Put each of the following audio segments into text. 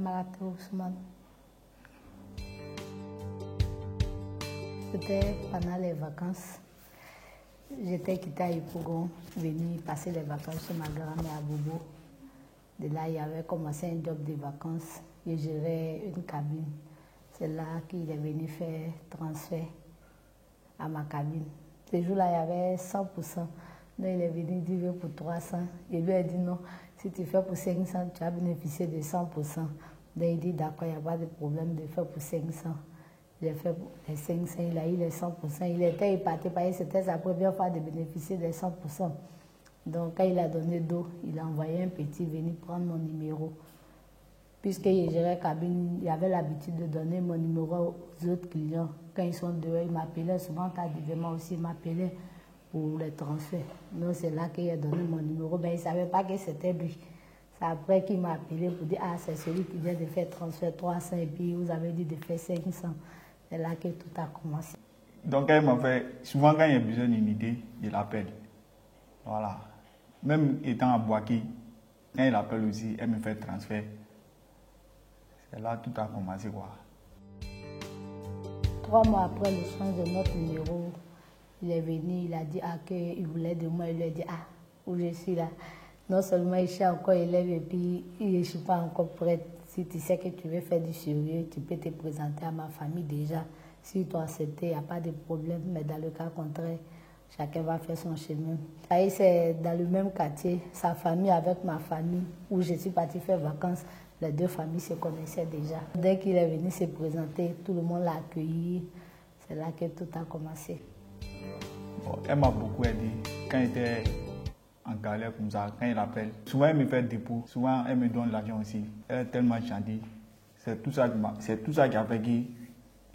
Famarato Ousmane. C'était pendant les vacances. J'étais quittée à Yopougon, venue passer les vacances chez ma grand-mère à Bobo. De là, il avait commencé un job de vacances. Il gérait une cabine. C'est là qu'il est venu faire transfert à ma cabine. Ce jour-là, il y avait 100%. Donc, il est venu dire pour 300. Je lui ai dit non, si tu fais pour 500, tu vas bénéficier de 100%. Donc, il dit d'accord, il n'y a pas de problème de faire pour 500. J'ai fait les 500, il a eu les 100%. Il était épaté parce que c'était sa première fois de bénéficier des 100%. Donc, quand il a donné d'eau, il a envoyé un petit venir prendre mon numéro. Puisqu'il gérait la cabine, il avait l'habitude de donner mon numéro aux autres clients. Quand ils sont dehors, ils m'appelaient. Souvent, tardivement aussi, ils m'appelaient pour les transferts. Donc, c'est là qu'il a donné mon numéro. Ben, il ne savait pas que c'était lui. C'est après qu'il m'a appelé pour dire, ah, c'est celui qui vient de faire transfert 300 et puis vous avez dit de faire 500. C'est là que tout a commencé. Donc, elle m'a fait, souvent quand il y a besoin d'une idée, je l'appelle. Voilà. Même étant à Boaki, quand il appelle aussi, elle me fait transfert. C'est là que tout a commencé, quoi. 3 mois après le change de notre numéro, il est venu, il a dit ah, qu'il voulait de moi. Il lui a dit ah, où je suis là. Non seulement je suis encore élève et puis je ne suis pas encore prête. Si tu sais que tu veux faire du sérieux, tu peux te présenter à ma famille déjà. Si tu as accepté, il n'y a pas de problème. Mais dans le cas contraire, chacun va faire son chemin. C'est dans le même quartier, sa famille avec ma famille, où je suis partie faire vacances. Les deux familles se connaissaient déjà. Dès qu'il est venu se présenter, tout le monde l'a accueilli. C'est là que tout a commencé. Bon, elle m'a beaucoup aidé. Quand il était en galère comme ça, quand il appelle, souvent elle me fait dépôt, souvent elle me donne l'argent aussi. Elle est tellement gentille. C'est tout ça qui a fait qu'il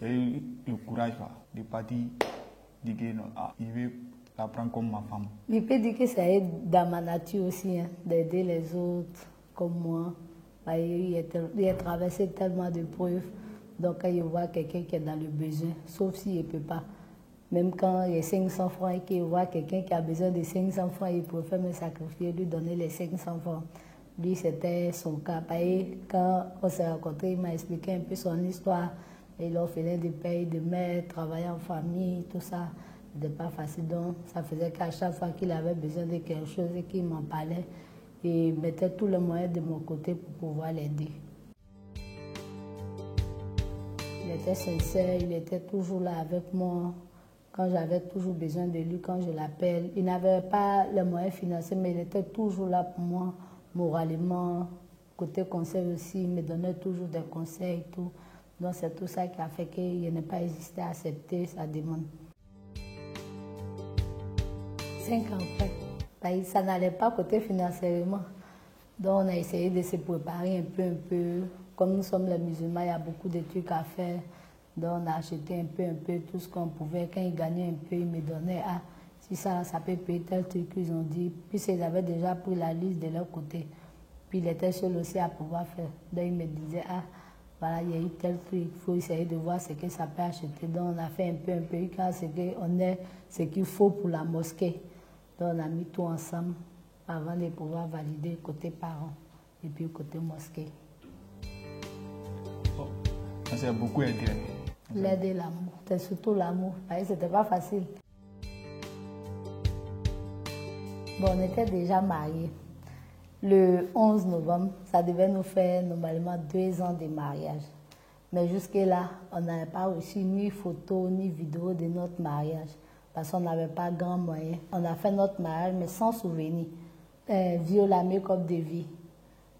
y a eu le courage de partir, dire que non, il veut la prendre comme ma femme. Je peux dire que c'est dans ma nature aussi, hein, d'aider les autres comme moi. Il a traversé tellement de preuves. Donc quand il voit quelqu'un qui est dans le besoin, sauf s'il ne peut pas. Même quand il y a 500 francs et qu'il voit quelqu'un qui a besoin de 500 francs, il préfère me sacrifier, lui donner les 500 francs. Lui, c'était son cas. Quand on s'est rencontrés, il m'a expliqué un peu son histoire. Il orphelin de père, de mère, travailler en famille, tout ça. C'était pas facile. Donc, ça faisait qu'à chaque fois qu'il avait besoin de quelque chose et qu'il m'en parlait, il mettait tous les moyens de mon côté pour pouvoir l'aider. Il était sincère, il était toujours là avec moi. Quand j'avais toujours besoin de lui, quand je l'appelle, il n'avait pas les moyens financiers, mais il était toujours là pour moi, moralement. Côté conseil aussi, il me donnait toujours des conseils et tout. Donc c'est tout ça qui a fait qu'il n'ait pas hésité à accepter sa demande. 5 ans après, ça n'allait pas côté financièrement. Donc on a essayé de se préparer un peu. Comme nous sommes les musulmans, il y a beaucoup de trucs à faire. Donc on a acheté un peu tout ce qu'on pouvait. Quand ils gagnaient un peu, ils me donnaient, ah, si ça peut payer tel truc qu'ils ont dit. Puis ils avaient déjà pris la liste de leur côté. Puis il était seul aussi à pouvoir faire. Donc ils me disaient, ah, voilà, il y a eu tel truc, il faut essayer de voir ce que ça peut acheter. Donc on a fait un peu, quand on est ce qu'il faut pour la mosquée. Donc on a mis tout ensemble avant de pouvoir valider côté parents et puis côté mosquée. Oh, ça s'est beaucoup aidé. L'aide et l'amour, c'est surtout l'amour. C'était pas facile. Bon, on était déjà mariés. Le 11 novembre, ça devait nous faire normalement 2 ans de mariage. Mais jusque-là, on n'avait pas reçu ni photo ni vidéo de notre mariage. Parce qu'on n'avait pas grand moyen. On a fait notre mariage, mais sans souvenir. Viola make-up de vie.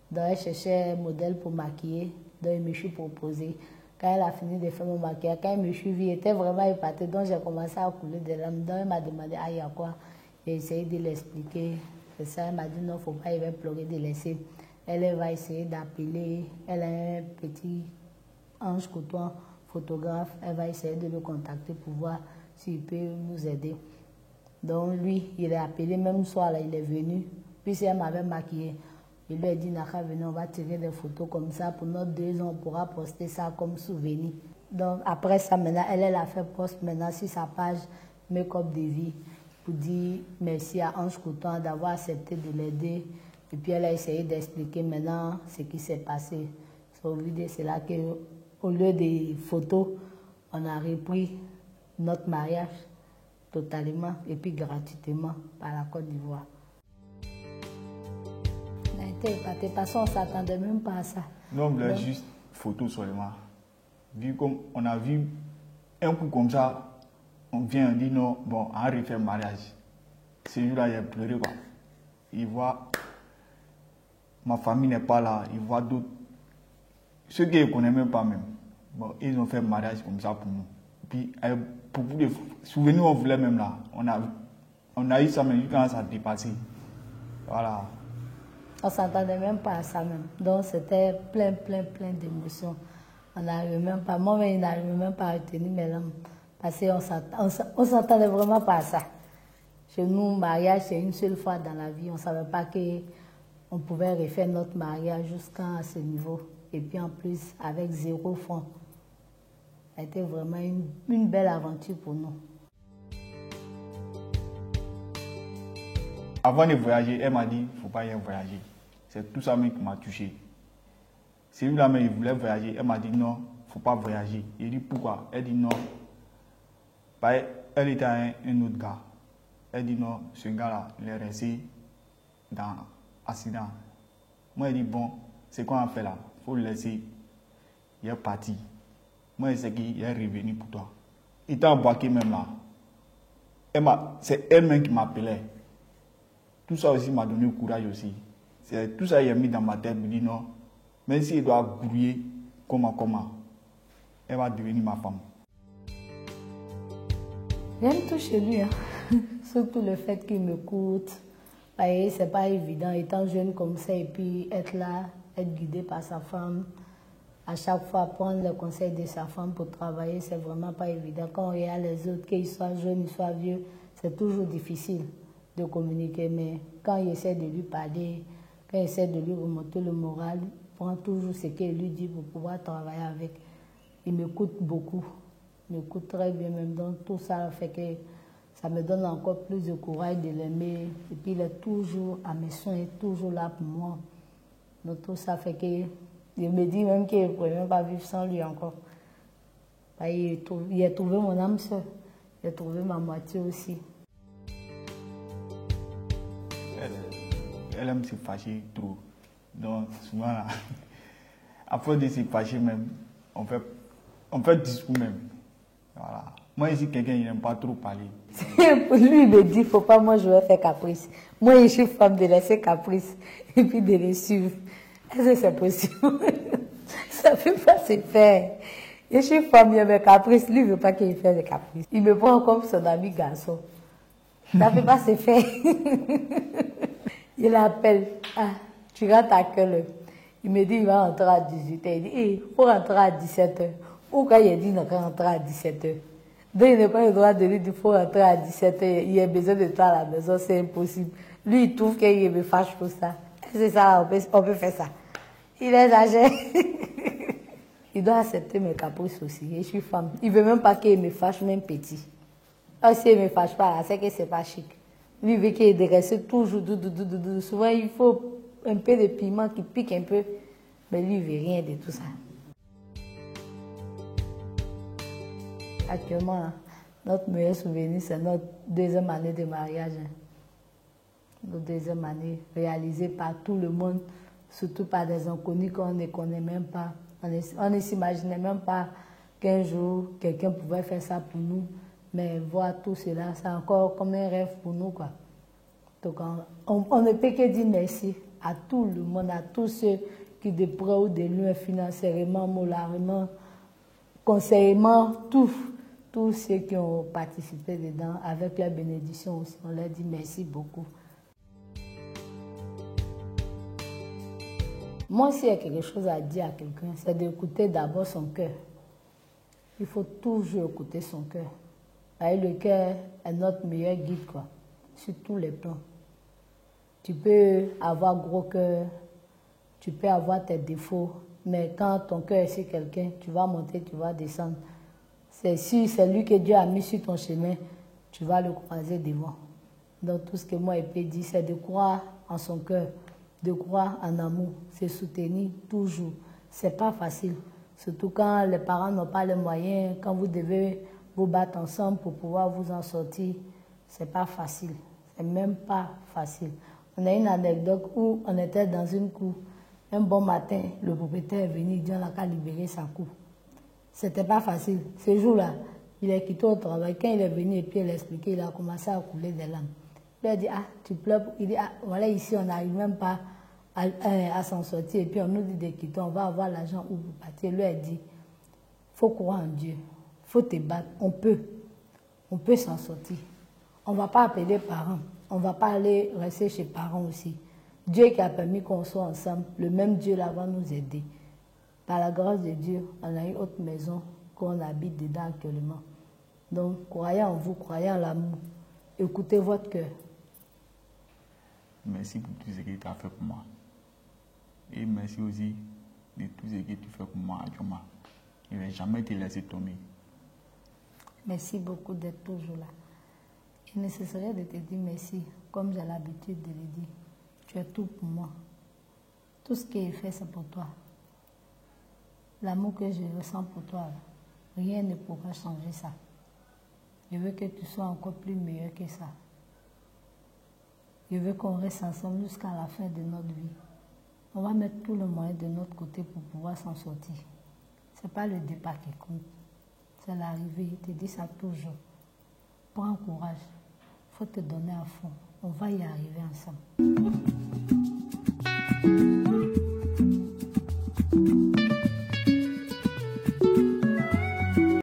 Donc, elle cherchait un modèle pour maquiller. Donc, je me suis proposée. Quand elle a fini de faire mon maquillage, quand elle me suivit, elle était vraiment épatée. Donc, j'ai commencé à couler des larmes. Donc, elle m'a demandé, ah, il y a quoi? J'ai essayé de l'expliquer. C'est ça, elle m'a dit, non, il ne faut pas, il va pleurer de laisser. Elle va essayer d'appeler. Elle a un petit Ange Coton, photographe. Elle va essayer de le contacter pour voir s'il peut nous aider. Donc, lui, il est appelé, même soir, là, il est venu. Puis, elle m'avait maquillée. Il lui a dit, Naka, venez, on va tirer des photos comme ça. Pour notre 2 ans, on pourra poster ça comme souvenir. Donc, après ça, maintenant, elle a fait post maintenant sur sa page Make-up de vie pour dire merci à Ange Coton d'avoir accepté de l'aider. Et puis, elle a essayé d'expliquer maintenant ce qui s'est passé. Au lieu de cela, au lieu des photos, on a repris notre mariage totalement et puis gratuitement par la Côte d'Ivoire. On a été épatés parce qu'on ne s'attendait même pas à ça. Nous, on voulait juste photo seulement. Vu comme on a vu un coup comme ça, on vient, on dit non, bon, on a refait le mariage. Ce jour-là, il a pleuré quoi. Il voit, ma famille n'est pas là, il voit d'autres. Ceux qui ne connaissent même pas même. Bon, ils ont fait le mariage comme ça pour nous. Puis, pour vous les souvenirs, on voulait même là. On a eu ça, mais quand ça a dépassé. Voilà. On ne s'attendait même pas à ça même. Donc, c'était plein d'émotions. On n'arrivait même pas, moi-même, je n'arrivais même pas à retenir mes larmes. Parce qu'on ne s'attendait vraiment pas à ça. Chez nous, le mariage, c'est une seule fois dans la vie. On ne savait pas qu'on pouvait refaire notre mariage jusqu'à ce niveau. Et puis en plus, avec 0 francs. Ça a été vraiment une belle aventure pour nous. Avant de voyager, elle m'a dit, il ne faut pas y voyager. C'est tout ça même qui m'a touché. C'est lui-là, mais il voulait voyager. Elle m'a dit non, il ne faut pas voyager. Il dit pourquoi? Elle dit non. Elle était un autre gars. Elle dit non, ce gars-là, il est resté dans l'accident. Moi, elle dit bon, c'est quoi on fait là? Il faut le laisser. Il est parti. Moi, je sais qu'il est revenu pour toi. Il t'a embarqué même là. C'est elle-même qui m'appelait. Tout ça aussi m'a donné le courage aussi. Tout ça, il a mis dans ma tête. Il me dit non, même s'il doit grouiller, comment, elle va devenir ma femme. J'aime tout chez lui, hein. Surtout le fait qu'il m'écoute. C'est pas évident, étant jeune comme ça, et puis être là, être guidé par sa femme. À chaque fois, prendre le conseil de sa femme pour travailler, c'est vraiment pas évident. Quand on regarde les autres, qu'ils soient jeunes, qu'ils soient vieux, c'est toujours difficile de communiquer. Mais quand il essaie de lui parler, quand il essaie de lui remonter le moral, il prend toujours ce qu'il lui dit pour pouvoir travailler avec. Il m'écoute beaucoup. Il m'écoute très bien même. Donc tout ça fait que ça me donne encore plus de courage de l'aimer. Et puis il est toujours à mes soins, toujours là pour moi. Donc tout ça fait que je me dis même qu'il ne pourrait même pas vivre sans lui encore. Il a trouvé mon âme sœur. Il a trouvé ma moitié aussi. Elle aime se fâcher trop. Donc souvent, là, à force de se fâcher même, on fait discours même. Voilà. Moi, ici, quelqu'un n'aime pas trop parler. Lui, il me dit, il ne faut pas, moi, je vais faire caprice. Moi, je suis femme de laisser caprice et puis de les suivre. Est-ce que c'est possible? Ça ne peut pas se faire. Je suis femme, il y a mes caprices. Lui, il ne veut pas qu'il fasse des caprices. Il me prend comme son ami garçon. Ça ne peut pas se faire. Il l'appelle. Ah, tu rentres à quelle heure? Il me dit, il va rentrer à 18h. Il dit, il faut rentrer à 17h. Ou quand il dit, il va rentrer à 17h. Donc, il n'a pas le droit de lui dire, il faut rentrer à 17h. Il a besoin de toi à la maison, c'est impossible. Lui, il trouve qu'il me fâche pour ça. C'est ça, on peut faire ça. Il exagère. Il doit accepter mes caprices aussi. Je suis femme. Il ne veut même pas qu'il me fâche, même petit. Alors, s'il ne me fâche pas, c'est que ce n'est pas chic. Lui, il veut qu'il reste toujours doux. Souvent, il faut un peu de piment qui pique un peu. Mais lui, il ne veut rien de tout ça. Actuellement, notre meilleur souvenir, c'est notre 2e année de mariage. Notre 2e année réalisée par tout le monde, surtout par des inconnus qu'on ne connaît même pas. On ne s'imaginait même pas qu'un jour, quelqu'un pouvait faire ça pour nous. Mais voir tout cela, c'est encore comme un rêve pour nous, quoi. Donc, on ne peut que dire merci à tout le monde, à tous ceux qui, de près ou de loin, financièrement, moralement, conseillement, tous ceux qui ont participé dedans, avec la bénédiction aussi. On leur dit merci beaucoup. Moi, s'il y a quelque chose à dire à quelqu'un, c'est d'écouter d'abord son cœur. Il faut toujours écouter son cœur. Le cœur est notre meilleur guide, quoi, sur tous les plans. Tu peux avoir gros cœur, tu peux avoir tes défauts, mais quand ton cœur est sur quelqu'un, tu vas monter, tu vas descendre. Si c'est lui que Dieu a mis sur ton chemin, tu vas le croiser devant. Donc tout ce que moi, je peux dire, c'est de croire en son cœur, de croire en amour, se soutenir toujours, c'est pas facile. Surtout quand les parents n'ont pas les moyens, quand vous devez vous battre ensemble pour pouvoir vous en sortir, c'est pas facile. C'est même pas facile. On a une anecdote où on était dans une cour. Un bon matin, le propriétaire est venu, il dit on n'a qu'à libérer sa cour. C'était pas facile. Ce jour-là, il est quitté au travail. Quand il est venu et puis il a expliqué, il a commencé à couler des larmes. Il a dit, ah, tu pleures. Il dit, ah, voilà, ici, on n'arrive même pas à s'en sortir. Et puis on nous dit de quitter, on va avoir l'argent où vous partez. Lui a dit, il faut croire en Dieu. Il faut te battre. On peut s'en sortir. On ne va pas appeler les parents. On ne va pas aller rester chez les parents aussi. Dieu qui a permis qu'on soit ensemble, le même Dieu là va nous aider. Par la grâce de Dieu, on a une autre maison qu'on habite dedans actuellement. Donc, croyez en vous, croyez en l'amour. Écoutez votre cœur. Merci pour tout ce que tu as fait pour moi. Et merci aussi de tout ce que tu fais pour moi, Adjoma. Je ne vais jamais te laisser tomber. Merci beaucoup d'être toujours là. Il est nécessaire de te dire merci, comme j'ai l'habitude de le dire. Tu es tout pour moi. Tout ce qui est fait, c'est pour toi. L'amour que je ressens pour toi, rien ne pourra changer ça. Je veux que tu sois encore plus meilleur que ça. Je veux qu'on reste ensemble jusqu'à la fin de notre vie. On va mettre tout le moyen de notre côté pour pouvoir s'en sortir. Ce n'est pas le départ qui compte. C'est l'arrivée. Je te dis ça toujours. Prends courage. Il faut te donner à fond. On va y arriver ensemble.